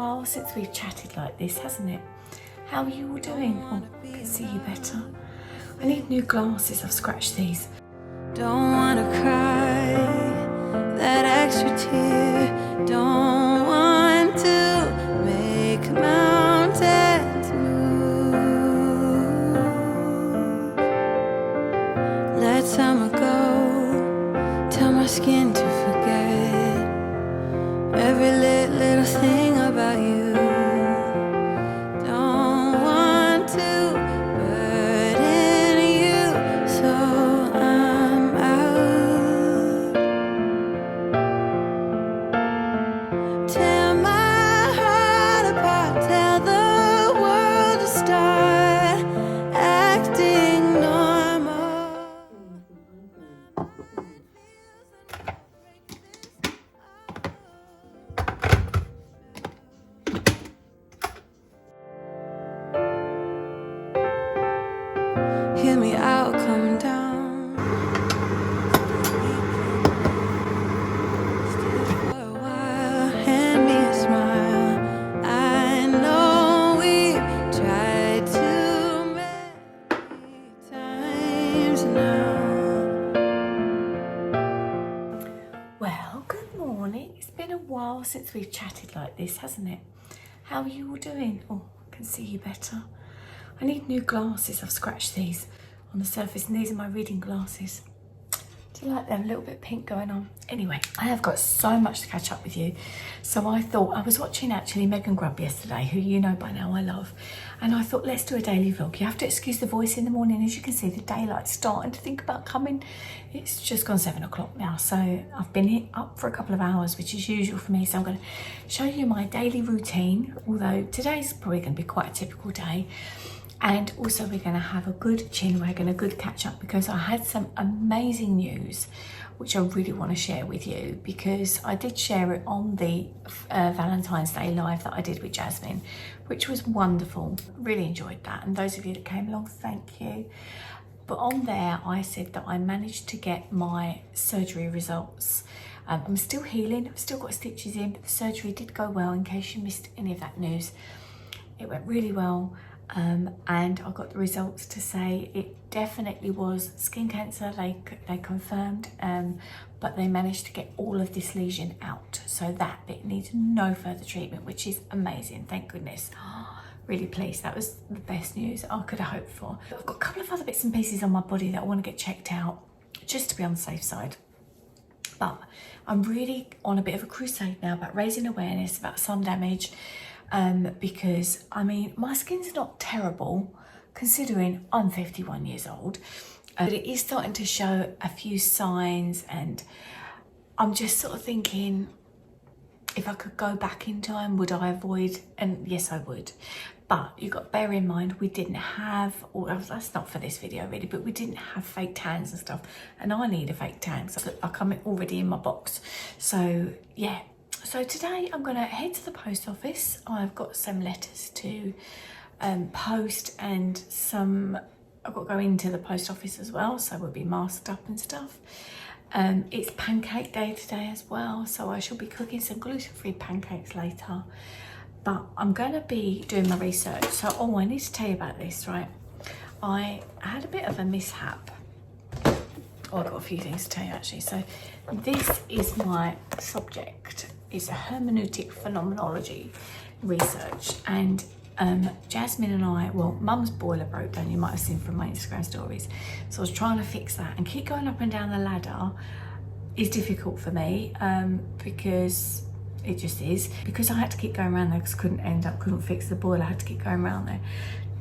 while since we've chatted like this, hasn't it? How are you all doing? Oh, I can see you better. I need new glasses. I've scratched these. Don't wanna cry that extra tear. Don't want to make mountains move. Let summer go. Tell my skin to forget every little thing about you. Don't want to burden you, so I'm out. Tear my heart apart, tell the world to start acting normal. Hear me out, come down. Still for a while, hand me a smile. I know we've tried too many times now. Well, good morning. It's been a while since we've chatted like this, hasn't it? How are you all doing? Oh, I can see you better. I need new glasses. I've scratched these on the surface, and these are my reading glasses. Do you like them? A little bit pink going on. Anyway, I have got so much to catch up with you. So I thought, I was watching actually Megan Grubb yesterday, who you know by now I love. And I thought, let's do a daily vlog. You have to excuse the voice in the morning. As you can see, the daylight's starting to think about coming. It's just gone 7 o'clock now. So I've been up for a couple of hours, which is usual for me. So I'm going to show you my daily routine, although today's probably going to be quite a typical day. And also we're going to have a good chin wag and a good catch up, because I had some amazing news which I really want to share with you, because I did share it on the Valentine's Day live that I did with Jasmine, which was wonderful. Really enjoyed that, and those of you that came along, thank you. But on there I said that I managed to get my surgery results. I'm still healing, I've still got stitches in, but the surgery did go well, in case you missed any of that news. It went really well. And I got the results to say it definitely was skin cancer. They confirmed, but they managed to get all of this lesion out, so that bit needs no further treatment, which is amazing. Thank goodness. Really pleased. That was the best news I could have hoped for. I've got a couple of other bits and pieces on my body that I want to get checked out, just to be on the safe side. But I'm really on a bit of a crusade now about raising awareness about sun damage. Because I mean, my skin's not terrible considering I'm 51 years old, but it is starting to show a few signs, and I'm just sort of thinking, if I could go back in time, would I avoid? And yes, I would. But you've got to bear in mind, we didn't have, or that's not for this video really, but we didn't have fake tans and stuff, and I need a fake tan, so I come already in my box. So yeah. So today I'm going to head to the post office. I've got some letters to post, and I've got to go into the post office as well, so we'll be masked up and stuff. It's pancake day today as well, so I shall be cooking some gluten-free pancakes later. But I'm going to be doing my research. So, I need to tell you about this, right? I had a bit of a mishap. I've got a few things to tell you actually. So this is my subject. It's a hermeneutic phenomenology research, and Jasmine and I, well, Mum's boiler broke down, you might have seen from my Instagram stories, so I was trying to fix that, and keep going up and down the ladder is difficult for me, because it just is, because I had to keep going around there because I couldn't fix the boiler. I had to keep going around there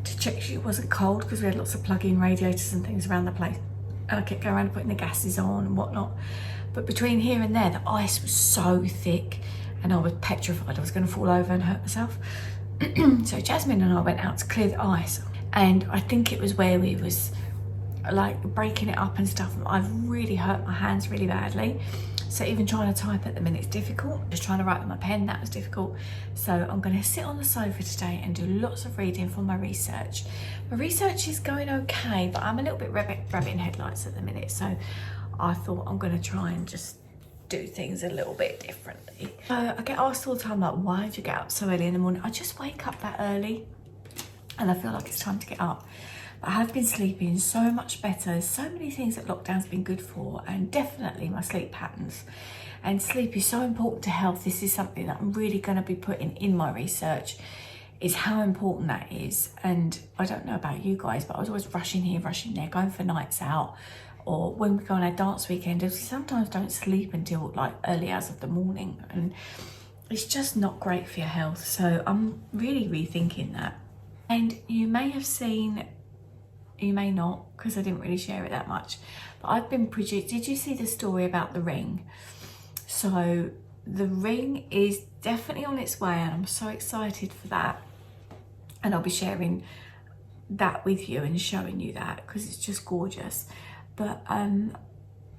to check it wasn't cold, because we had lots of plug-in radiators and things around the place, and I kept going around putting the gases on and whatnot. But between here and there, the ice was so thick, and I was petrified I was going to fall over and hurt myself. So Jasmine and I went out to clear the ice, and I think it was where we was like breaking it up and stuff. I've really hurt my hands really badly, so even trying to type at the minute's difficult. Just trying to write with my pen, that was difficult. So I'm going to sit on the sofa today and do lots of reading for my research. My research is going okay, but I'm a little bit rabbit in headlights at the minute, so I thought I'm going to try and just do things a little bit differently. I get asked all the time, like, why do you get up so early in the morning? I just wake up that early and I feel like it's time to get up. But I have been sleeping so much better. There's so many things that lockdown's been good for, and definitely my sleep patterns. And sleep is so important to health. This is something that I'm really going to be putting in my research, is how important that is. And I don't know about you guys, but I was always rushing here, rushing there, going for nights out, or when we go on our dance weekend, we sometimes don't sleep until like early hours of the morning, and it's just not great for your health. So I'm really rethinking that. And you may have seen, you may not, because I didn't really share it that much, but I've been produced. Did you see the story about the ring? So the ring is definitely on its way, and I'm so excited for that. And I'll be sharing that with you and showing you that, because it's just gorgeous. But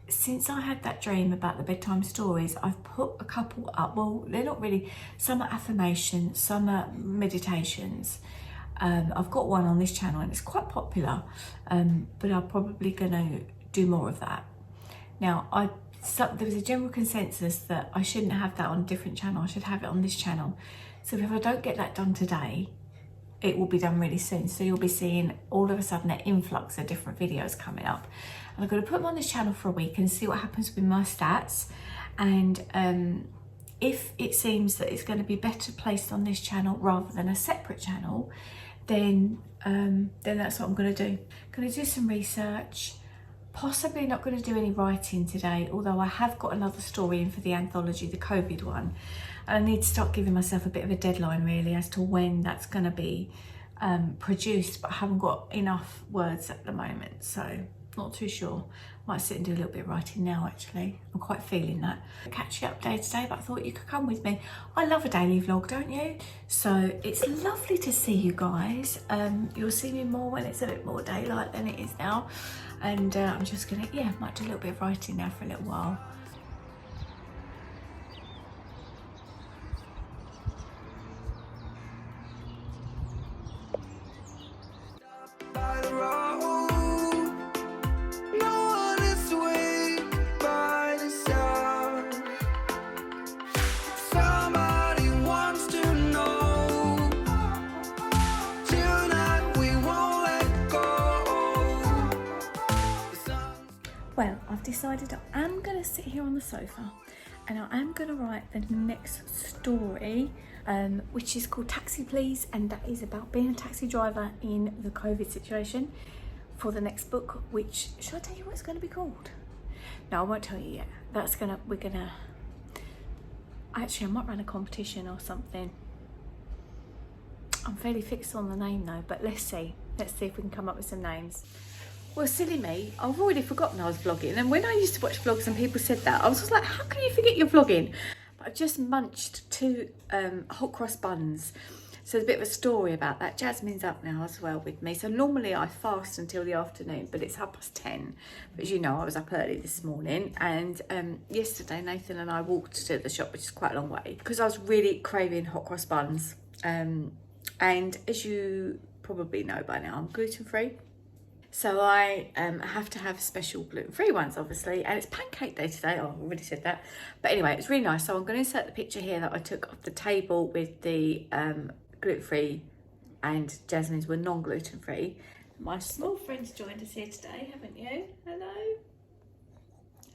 since I had that dream about the bedtime stories, I've put a couple up. Well, they're not really, some are affirmations, some are meditations. I've got one on this channel and it's quite popular, but I'm probably gonna do more of that. Now, there was a general consensus that I shouldn't have that on a different channel, I should have it on this channel. So if I don't get that done today, it will be done really soon. So you'll be seeing all of a sudden an influx of different videos coming up. And I'm gonna put them on this channel for a week and see what happens with my stats. And if it seems that it's gonna be better placed on this channel rather than a separate channel, then that's what I'm gonna do. I'm gonna do some research, possibly not gonna do any writing today, although I have got another story in for the anthology, the COVID one. I need to start giving myself a bit of a deadline really as to when that's gonna be produced, but I haven't got enough words at the moment, so not too sure. Might sit and do a little bit of writing now actually. I'm quite feeling that. Catch you up day today, but I thought you could come with me. I love a daily vlog, don't you? So it's lovely to see you guys. You'll see me more when it's a bit more daylight than it is now. And I'm just gonna, yeah, might do a little bit of writing now for a little while. Well, I've decided I am going to sit here on the sofa and I am going to write the next story, which is called Taxi Please, and that is about being a taxi driver in the COVID situation for the next book, which, should I tell you what it's going to be called? No, I won't tell you yet. Actually, I might run a competition or something. I'm fairly fixed on the name though, but let's see if we can come up with some names. Well, silly me, I've already forgotten I was vlogging. And when I used to watch vlogs and people said that, I was just like, how can you forget you're vlogging? But I've just munched 2 hot cross buns. So there's a bit of a story about that. Jasmine's up now as well with me. So normally I fast until the afternoon, but it's 10:30. But as you know, I was up early this morning. And yesterday, Nathan and I walked to the shop, which is quite a long way, because I was really craving hot cross buns. And as you probably know by now, I'm gluten-free. So I have to have special gluten-free ones, obviously, and it's pancake day today. Oh, I already said that. But anyway, it's really nice. So I'm going to insert the picture here that I took off the table with the gluten-free, and Jasmine's were non-gluten-free. My small friend's joined us here today, haven't you? Hello.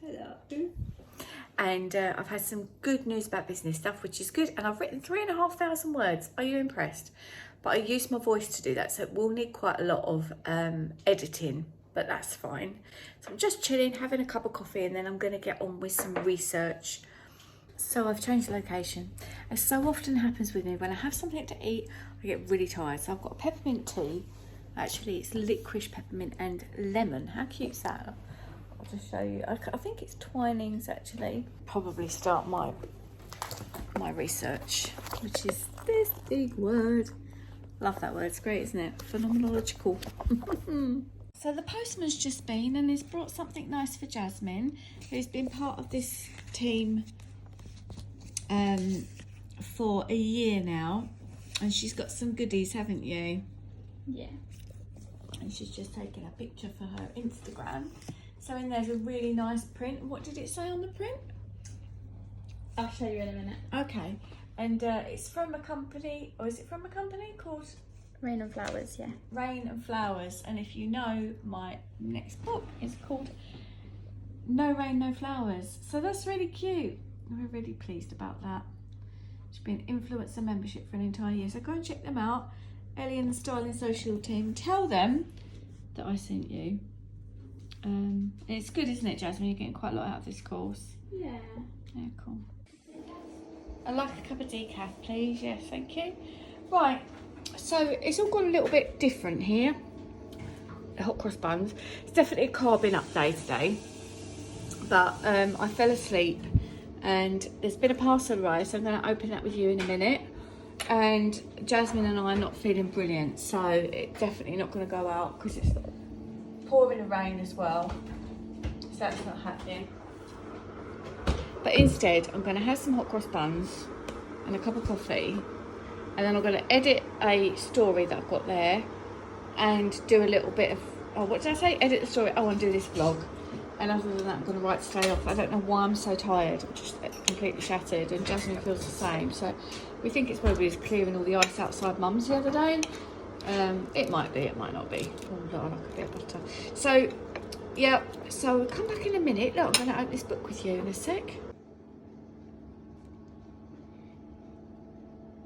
Hello. And I've had some good news about business stuff, which is good. And I've written 3,500 words. Are you impressed? But I use my voice to do that, so it will need quite a lot of editing, but that's fine. So I'm just chilling, having a cup of coffee, and then I'm going to get on with some research. So I've changed the location. As so often happens with me, when I have something to eat, I get really tired. So I've got peppermint tea. Actually, it's licorice, peppermint, and lemon. How cute's that? I'll just show you. I think it's Twinings, actually. Probably start my research, which is this big word. Love that word, it's great, isn't it? Phenomenological. So the postman's just been and he's brought something nice for Jasmine, who's been part of this team for a year now. And she's got some goodies, haven't you? Yeah. And she's just taken a picture for her Instagram. So in there's a really nice print. What did it say on the print? I'll show you in a minute. Okay, and it's from a company, or is it from a company called Rain and Flowers, yeah. Rain and Flowers? And if you know, my next book is called No Rain, No Flowers. So that's really cute. We're really pleased about that. It's been influencer membership for an entire year, so go and check them out. Ellie and the Styling Social team, tell them that I sent you. It's good, isn't it, Jasmine? You're getting quite a lot out of this course. Yeah. Yeah, cool. I'd like a cup of decaf, please. Yes, thank you. Right, so it's all gone a little bit different here. The hot cross buns. It's definitely a carb-in up day today. But I fell asleep and there's been a parcel arrived, so I'm going to open that with you in a minute. And Jasmine and I are not feeling brilliant, so it's definitely not going to go out because it's pouring the rain as well. So that's not happening. But instead, I'm going to have some hot cross buns and a cup of coffee, and then I'm going to edit a story that I've got there and do a little bit of, oh, what did I say? Edit the story, and do this vlog. And other than that, I'm going to write today off. I don't know why I'm so tired. I'm just completely shattered, and Jasmine feels the same. So we think it's where we was clearing all the ice outside Mum's the other day. It might be, it might not be. Oh, I like a bit of butter. So, yeah, so we'll come back in a minute. Look, I'm going to open this book with you in a sec.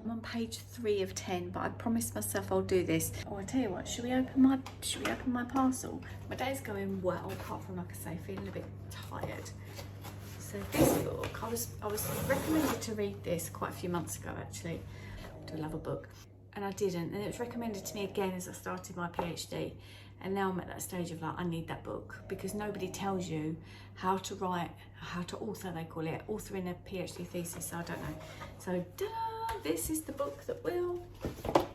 I'm on page 3 of 10, but I promised myself I'll do this. Oh, I tell you what, should we open my parcel? My day's going well, apart from, like I say, feeling a bit tired. So this book, I was recommended to read this quite a few months ago, actually. I do love a book, and I didn't. And it was recommended to me again as I started my PhD. And now I'm at that stage of like, I need that book, because nobody tells you how to write, how to author, they call it, authoring a PhD thesis, so I don't know. So, ta-da, this is the book that will,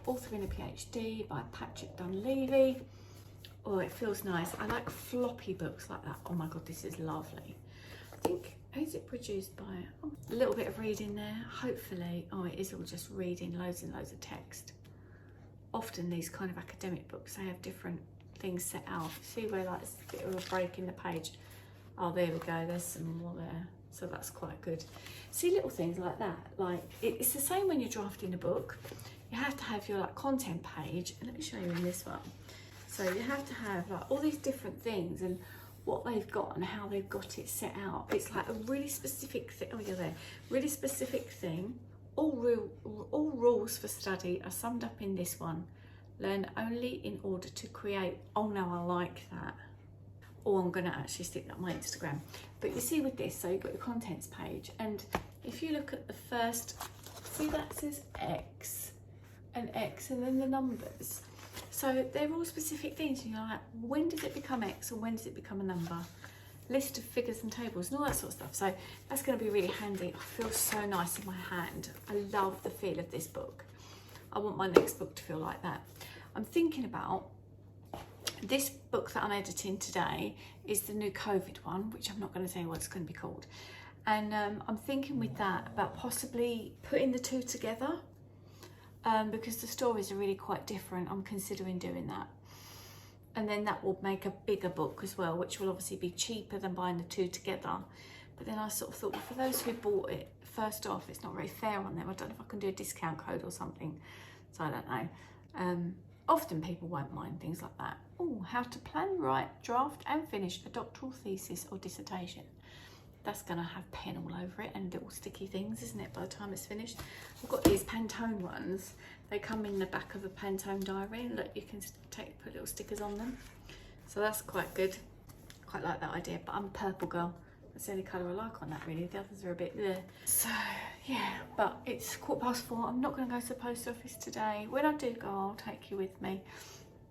Authoring a PhD by Dunleavy. Oh, it feels nice. I like floppy books like that. Oh my God, this is lovely. I think, is it produced by, oh, a little bit of reading there, hopefully. Oh, it is all just reading, loads and loads of text. Often these kind of academic books, they have different things set out. See where like it's a bit of a break in the page. Oh, there we go, there's some more there. So that's quite good. See, little things like that. Like, it's the same when you're drafting a book. You have to have your like content page, and let me show you in this one. So you have to have like all these different things and what they've got and how they've got it set out. It's like a really specific thing. Oh, you're there. Really specific thing. All rules for study are summed up in this one. Learn only in order to create. Oh no, I like that. Or I'm going to actually stick that on my Instagram. But you see with this, so you've got your contents page, and if you look at the first, see that says X and then the numbers. So they're all specific things, and you're like, when does it become X or when does it become a number? List of figures and tables and all that sort of stuff. So that's going to be really handy. It feels so nice in my hand. I love the feel of this book. I want my next book to feel like that. I'm thinking about this book that I'm editing today is the new COVID one, which I'm not going to tell you what it's going to be called. And I'm thinking with that about possibly putting the two together, because the stories are really quite different. I'm considering doing that. And then that will make a bigger book as well, which will obviously be cheaper than buying the two together. But then I sort of thought, well, for those who bought it first off, it's not very fair on them. I don't know if I can do a discount code or something. So I don't know. Often people won't mind things like that. Oh, how to plan, write, draft and finish a doctoral thesis or dissertation. That's going to have pen all over it and little sticky things, isn't it, by the time it's finished? I've got these Pantone ones. They come in the back of a Pantone diary, and look, you can put little stickers on them. So that's quite good. Quite like that idea, but I'm a purple girl. That's the only colour I like on that, really. The others are a bit there. So, yeah, but it's 4:15. I'm not going to go to the post office today. When I do go, I'll take you with me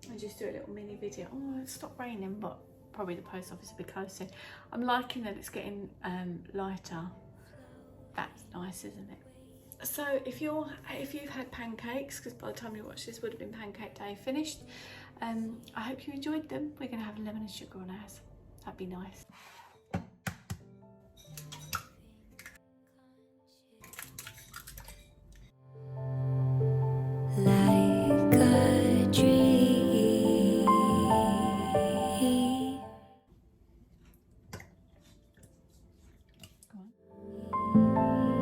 and just do a little mini video. Oh, it stopped raining, but probably the post office will be closed soon. I'm liking that it's getting lighter. That's nice, isn't it? So if you've had pancakes, because by the time you watch this would have been pancake day finished, I hope you enjoyed them. We're going to have lemon and sugar on ours. That'd be nice. Like a dream. Go on.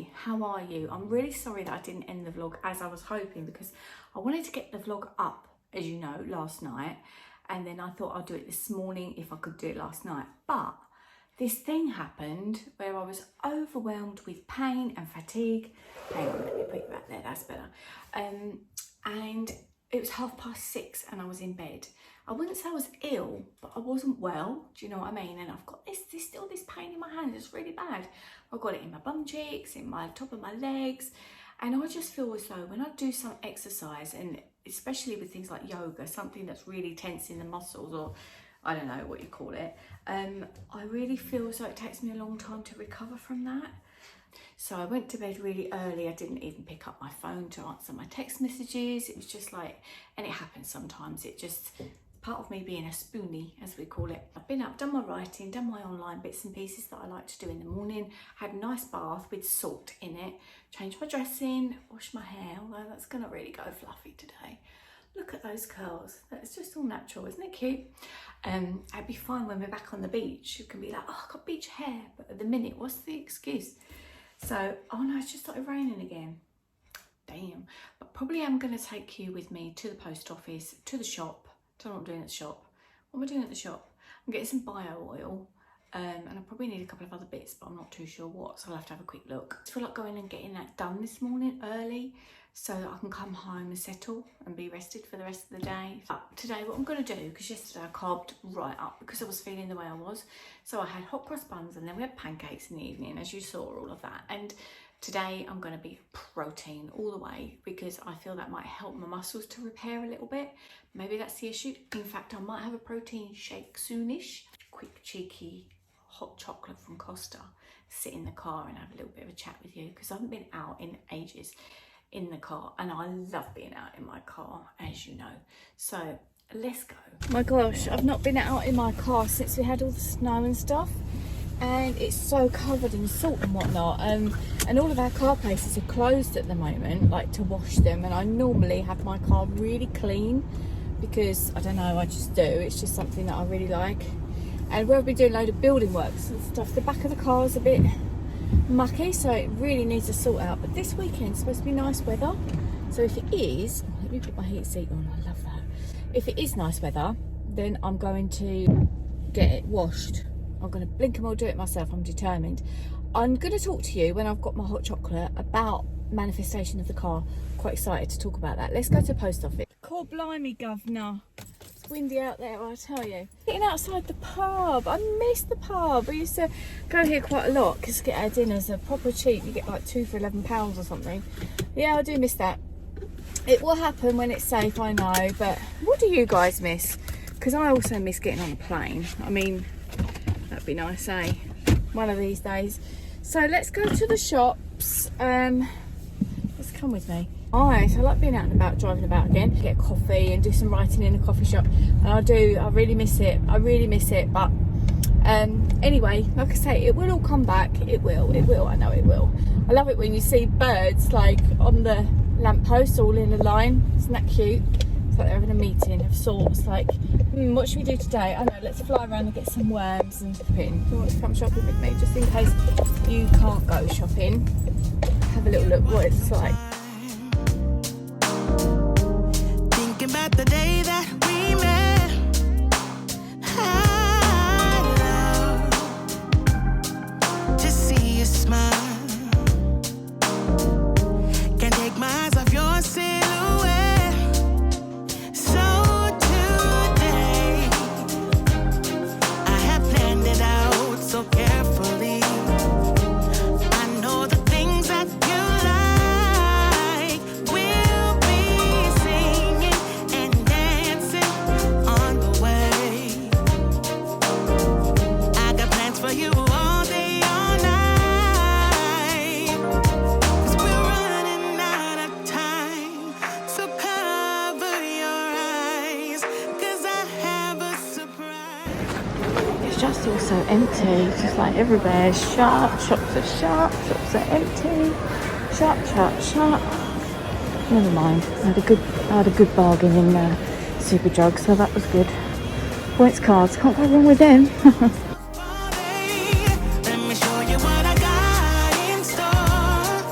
Hey, how are you? I'm really sorry that I didn't end the vlog as I was hoping, because I wanted to get the vlog up, as you know, last night, and then I thought I'd do it this morning if I could do it last night. But this thing happened where I was overwhelmed with pain and fatigue. Hang on, let me put it back there, that's better. And it was 6:30 and I was in bed. I wouldn't say I was ill, but I wasn't well. Do you know what I mean? And I've got still this pain in my hand. It's really bad. I've got it in my bum cheeks, in my top of my legs. And I just feel as though when I do some exercise, and especially with things like yoga, something that's really tensing the muscles, or I don't know what you call it, I really feel as though it takes me a long time to recover from that. So I went to bed really early. I didn't even pick up my phone to answer my text messages. It was just like, and it happens sometimes, it just, part of me being a spoonie, as we call it. I've been up, done my writing, done my online bits and pieces that I like to do in the morning, had a nice bath with salt in it, changed my dressing, washed my hair, although that's gonna really go fluffy today. Look at those curls. That's just all natural, isn't it cute? It'd be fine when we're back on the beach. You can be like, oh, I've got beach hair, but at the minute, what's the excuse? So, oh no, it's just started raining again. Damn. But probably I'm gonna take you with me to the post office, to the shop. Don't know what I'm doing at the shop. What am I doing at the shop? I'm getting some bio oil, and I probably need a couple of other bits, but I'm not too sure what, so I'll have to have a quick look. I feel like going and getting that done this morning early, so that I can come home and settle and be rested for the rest of the day. But today what I'm going to do, because yesterday I carved right up because I was feeling the way I was. So I had hot cross buns and then we had pancakes in the evening, as you saw, all of that. And today I'm going to be protein all the way, because I feel that might help my muscles to repair a little bit. Maybe that's the issue. In fact, I might have a protein shake soonish. Quick cheeky hot chocolate from Costa. Sit in the car and have a little bit of a chat with you, because I haven't been out in ages in the car, and I love being out in my car, as you know. So let's go. My gosh, I've not been out in my car since we had all the snow and stuff, and it's so covered in salt and whatnot, and all of our car places are closed at the moment, like to wash them. And I normally have my car really clean because I don't know, I just do, it's just something that I really like. And where I've been doing a load of building works and stuff, the back of the car is a bit mucky, so it really needs to sort out. But this weekend's supposed to be nice weather, so if it is, let me put my heat seat on, I love that. If it is nice weather, then I'm going to get it washed. I'm going to blink and I'll do it myself. I'm determined. I'm going to talk to you when I've got my hot chocolate about manifestation of the car. Quite excited to talk about that. Let's go to the post office. Call blimey, governor. It's windy out there, I tell you. Getting outside the pub. I miss the pub. We used to go here quite a lot because get our dinners are proper cheap. You get like 2 for £11 or something. Yeah, I do miss that. It will happen when it's safe, I know, but what do you guys miss? Because I also miss getting on a plane. I mean, that'd be nice, eh? One of these days. So let's go to the shops. Let's come with me. Alright, so I like being out and about, driving about again. Get a coffee and do some writing in a coffee shop. And I really miss it. I really miss it. But anyway, like I say, it will all come back. It will, I know it will. I love it when you see birds like on the lamppost all in a line. Isn't that cute? It's like they're having a meeting of sorts, like, what should we do today? I know, let's fly around and get some worms and shopping. Do you want to come shopping with me, just in case you can't go shopping? Have a little look what it's like. Thinking about the day that we met, I love to see you smile. Can't take my eyes off your silhouette. So today, I have planned it out so carefully. I know the things that you like. We'll be singing and dancing on the way. I got plans for you all day, all night. 'Cause we're running out of time. So cover your eyes, 'cause I have a surprise. It's just all so empty. It's just like everywhere is shut. Shops are shut. Shops are empty. Shut, shut, shut. Never mind. I had a good bargain in Superdrug, so that was good. Points cards. Can't go wrong with them. Let me show you what I got in store.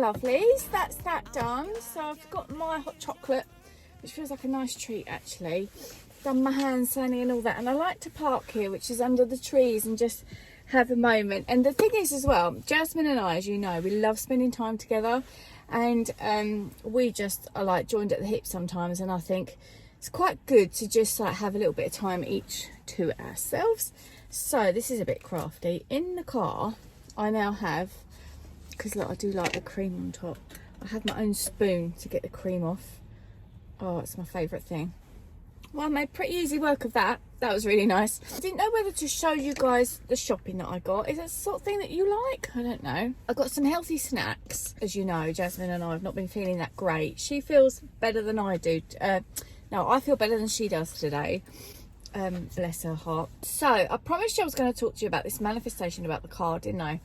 lovelies, that's that done. So I've got my hot chocolate, which feels like a nice treat actually. Done my hand sanitizer and all that, and I like to park here, which is under the trees, and just have a moment. And the thing is as well, Jasmine and I, as you know, we love spending time together, and we just are like joined at the hip sometimes, and I think it's quite good to just like have a little bit of time each to ourselves. So this is a bit crafty. In the car I now have, because look, I do like the cream on top, I have my own spoon to get the cream off. Oh, it's my favourite thing. Well, I made pretty easy work of that. That was really nice. I didn't know whether to show you guys the shopping that I got. Is that the sort of thing that you like? I don't know. I got some healthy snacks. As you know, Jasmine and I have not been feeling that great. She feels better than I do. No, I feel better than she does today. Bless her heart. So, I promised you I was going to talk to you about this manifestation about the car, didn't I?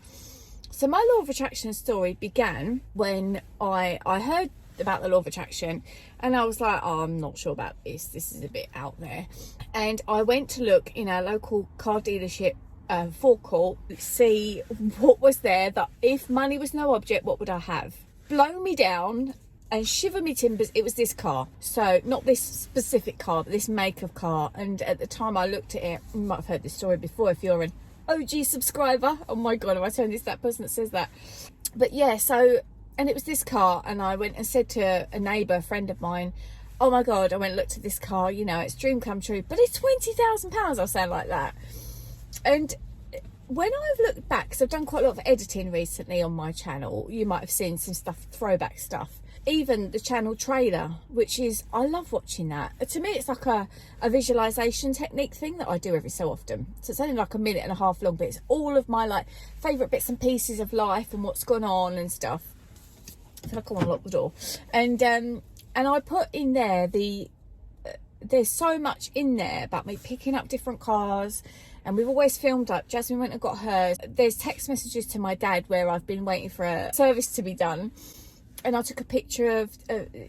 So, my law of attraction story began when I heard about the law of attraction, and I was like, oh, I'm not sure about this is a bit out there. And I went to look in our local car dealership forecourt, see what was there, that if money was no object, what would I have? Blow me down and shiver me timbers, it was this car. So not this specific car, but this make of car. And at the time I looked at it, you might have heard this story before if you're an OG subscriber. Oh my god, am I telling this that person that says that? But yeah, so, and it was this car, and I went and said to a neighbour, a friend of mine, oh my god, I went and looked at this car, you know, it's dream come true, but it's £20,000. I'll sound like that. And when I've looked back, because I've done quite a lot of editing recently on my channel, you might have seen some stuff, throwback stuff, even the channel trailer, which is, I love watching that. To me, it's like a visualization technique thing that I do every so often. So it's only like 1.5 minutes long, but it's all of my like favourite bits and pieces of life and what's gone on and stuff. I feel like I want to lock the door. And I put in there there's so much in there about me picking up different cars, and we've always filmed up. Jasmine went and got hers. There's text messages to my dad where I've been waiting for a service to be done, and I took a picture of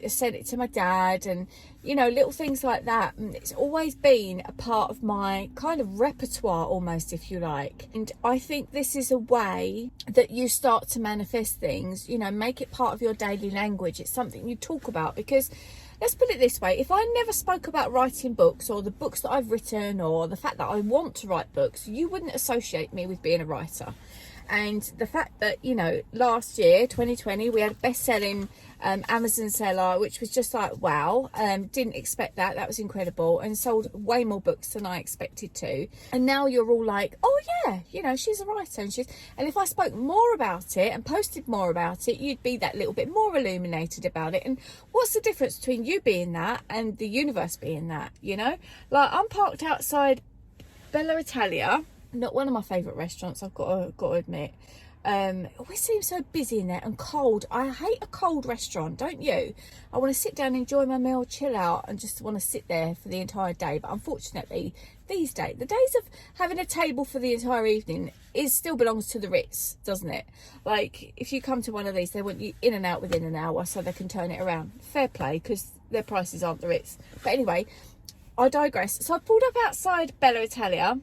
sent it to my dad, and you know, little things like that. And it's always been a part of my kind of repertoire almost, if you like. And I think this is a way that you start to manifest things, you know, make it part of your daily language. It's something you talk about, because let's put it this way, if I never spoke about writing books, or the books that I've written, or the fact that I want to write books, you wouldn't associate me with being a writer. And the fact that, you know, last year 2020 we had a best-selling Amazon seller, which was just like, wow, didn't expect that. That was incredible, and sold way more books than I expected to. And now you're all like, oh yeah, you know, she's a writer, and if I spoke more about it and posted more about it, you'd be that little bit more illuminated about it. And what's the difference between you being that and the universe being that, you know? Like, I'm parked outside Bella Italia, not one of my favourite restaurants, I've got to admit. It always seems so busy in there and cold. I hate a cold restaurant, don't you? I want to sit down, enjoy my meal, chill out, and just want to sit there for the entire day. But unfortunately, these days, the days of having a table for the entire evening still belongs to the Ritz, doesn't it? Like, if you come to one of these, they want you in and out within an hour so they can turn it around. Fair play, because their prices aren't the Ritz. But anyway, I digress. So I pulled up outside Bella Italia.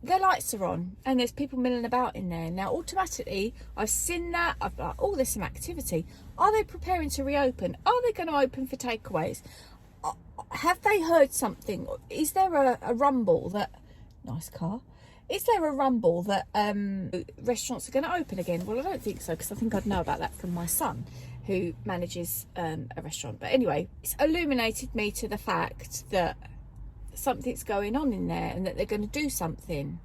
Their lights are on, and there's people milling about in there. Now, automatically, I've seen that. I've like, oh, there's some activity. Are they preparing to reopen? Are they going to open for takeaways? Have they heard something? Is there a rumble that... Nice car. Is there a rumble that restaurants are going to open again? Well, I don't think so, because I think I'd know about that from my son, who manages a restaurant. But anyway, it's illuminated me to the fact that something's going on in there, and that they're going to do something.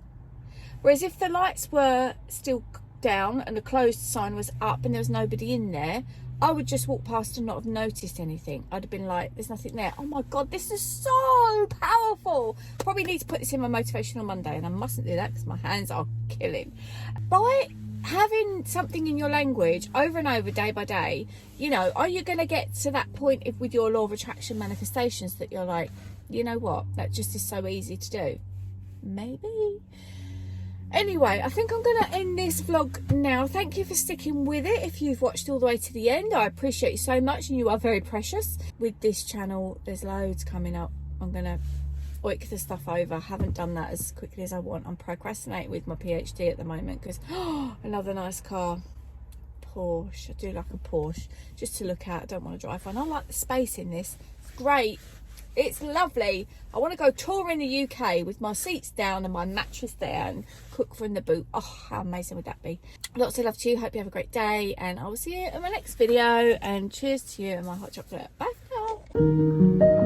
Whereas if the lights were still down and the closed sign was up and there was nobody in there, I would just walk past and not have noticed anything. I'd have been like, there's nothing there. Oh my god, this is so powerful. Probably need to put this in my motivational Monday, and I mustn't do that because my hands are killing. By having something in your language over and over, day by day, you know, are you going to get to that point with your law of attraction manifestations that you're like, you know what, that just is so easy to do? Maybe. Anyway, I think I'm going to end this vlog now. Thank you for sticking with it. If you've watched all the way to the end, I appreciate you so much, and you are very precious. With this channel, there's loads coming up. I'm going to oik the stuff over. I haven't done that as quickly as I want. I'm procrastinating with my PhD at the moment because another nice car. Porsche. I do like a Porsche just to look at. I don't want to drive one. I like the space in this. It's great. It's lovely. I want to go touring the UK with my seats down and my mattress there and cook from the boot. Oh, how amazing would that be? Lots of love to you. Hope you have a great day, and I will see you in my next video. And cheers to you and my hot chocolate. Bye for now.